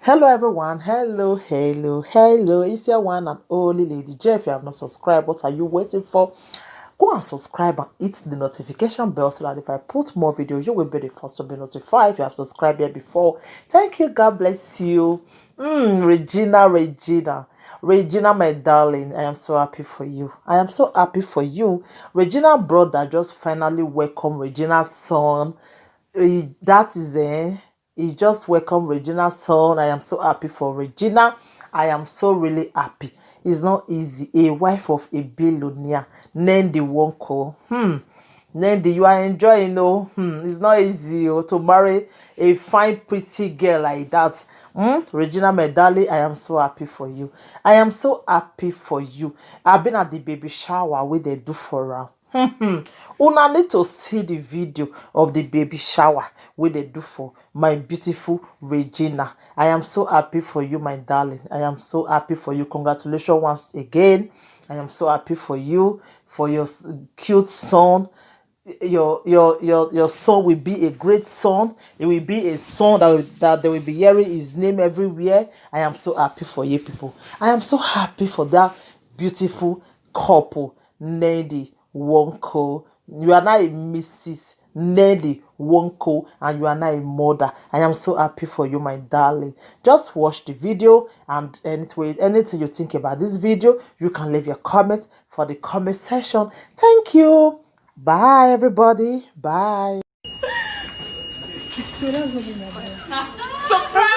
Hello everyone, hello. It's your one and only Lady J. If you have not subscribed, what are you waiting for? Go and subscribe and hit the notification bell so that if I put more videos, you will be the first to be notified. If you have subscribed here before, thank you. God bless you. Regina, my darling, I am so happy for you. I am so happy for you. Regina brother just finally welcome Regina's son. That is he just welcomed Regina's son. I am so happy for Regina. I am so really happy. It's not easy. A wife of a billionaire, Nendi Wonko. Nendi, you are enjoying, oh. It's not easy to marry a fine, pretty girl like that. Regina Medali, I am so happy for you. I am so happy for you. I've been at the baby shower where they do for her. Una need to see the video of the baby shower wey they do for my beautiful Regina. I am so happy for you, my darling. I am so happy for you. Congratulations once again. I am so happy for you, for your cute son. Your son will be a great son. It will be a son that they will be hearing his name everywhere. I am so happy for you people. I am so happy for that beautiful couple, Nelly Wonko. You are now a Mrs. Nelly Wonko and you are now a mother. I am so happy for you, my darling. Just watch the video and anything you think about this video, you can leave your comment for the comment section. Thank you. Bye, everybody. Bye. Surprise!